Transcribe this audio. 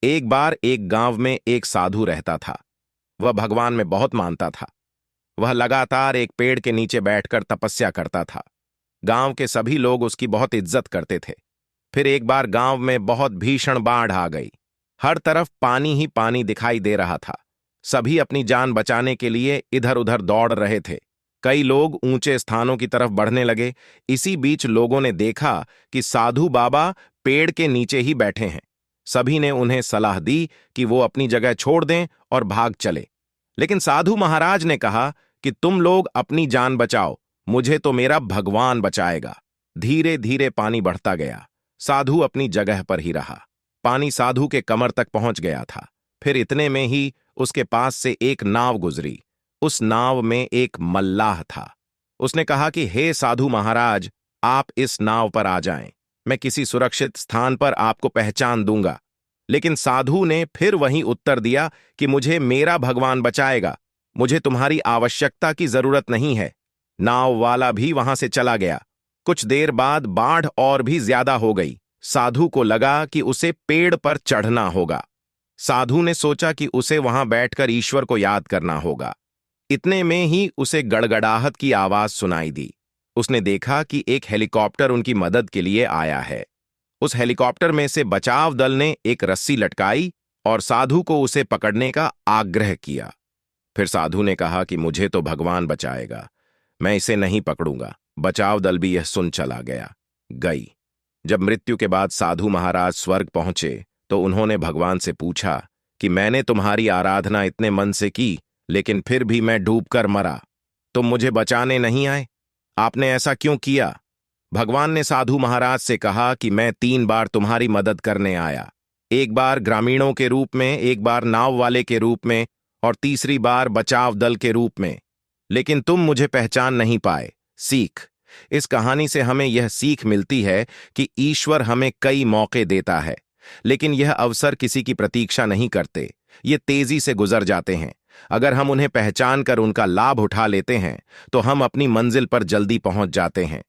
एक बार एक गांव में एक साधु रहता था। वह भगवान में बहुत मानता था। वह लगातार एक पेड़ के नीचे बैठकर तपस्या करता था। गांव के सभी लोग उसकी बहुत इज्जत करते थे। फिर एक बार गांव में बहुत भीषण बाढ़ आ गई। हर तरफ पानी ही पानी दिखाई दे रहा था। सभी अपनी जान बचाने के लिए इधर उधर दौड़ रहे थे। कई लोग ऊंचे स्थानों की तरफ बढ़ने लगे। इसी बीच लोगों ने देखा कि साधु बाबा पेड़ के नीचे ही बैठे हैं। सभी ने उन्हें सलाह दी कि वो अपनी जगह छोड़ दें और भाग चले। लेकिन साधु महाराज ने कहा कि तुम लोग अपनी जान बचाओ, मुझे तो मेरा भगवान बचाएगा। धीरे धीरे पानी बढ़ता गया। साधु अपनी जगह पर ही रहा। पानी साधु के कमर तक पहुंच गया था। फिर इतने में ही उसके पास से एक नाव गुजरी। उस नाव में एक मल्लाह था। उसने कहा कि हे साधु महाराज, आप इस नाव पर आ जाएं। मैं किसी सुरक्षित स्थान पर आपको पहचान दूंगा। लेकिन साधु ने फिर वहीं उत्तर दिया कि मुझे मेरा भगवान बचाएगा, मुझे तुम्हारी आवश्यकता की जरूरत नहीं है। नाव वाला भी वहां से चला गया। कुछ देर बाद बाढ़ और भी ज्यादा हो गई। साधु को लगा कि उसे पेड़ पर चढ़ना होगा। साधु ने सोचा कि उसे वहां बैठकर ईश्वर को याद करना होगा। इतने में ही उसे गड़गड़ाहट की आवाज सुनाई दी। उसने देखा कि एक हेलीकॉप्टर उनकी मदद के लिए आया है। उस हेलीकॉप्टर में से बचाव दल ने एक रस्सी लटकाई और साधु को उसे पकड़ने का आग्रह किया। फिर साधु ने कहा कि मुझे तो भगवान बचाएगा, मैं इसे नहीं पकड़ूंगा। बचाव दल भी यह सुन चला गई। जब मृत्यु के बाद साधु महाराज स्वर्ग पहुंचे तो उन्होंने भगवान से पूछा कि मैंने तुम्हारी आराधना इतने मन से की, लेकिन फिर भी मैं डूबकर मरा। तुम मुझे बचाने नहीं आए, आपने ऐसा क्यों किया? भगवान ने साधु महाराज से कहा कि मैं 3 बार तुम्हारी मदद करने आया। एक बार ग्रामीणों के रूप में, एक बार नाव वाले के रूप में और तीसरी बार बचाव दल के रूप में, लेकिन तुम मुझे पहचान नहीं पाए। सीख। इस कहानी से हमें यह सीख मिलती है कि ईश्वर हमें कई मौके देता है, लेकिन यह अवसर किसी की प्रतीक्षा नहीं करते। ये तेजी से गुजर जाते हैं। अगर हम उन्हें पहचान कर उनका लाभ उठा लेते हैं तो हम अपनी मंजिल पर जल्दी पहुंच जाते हैं।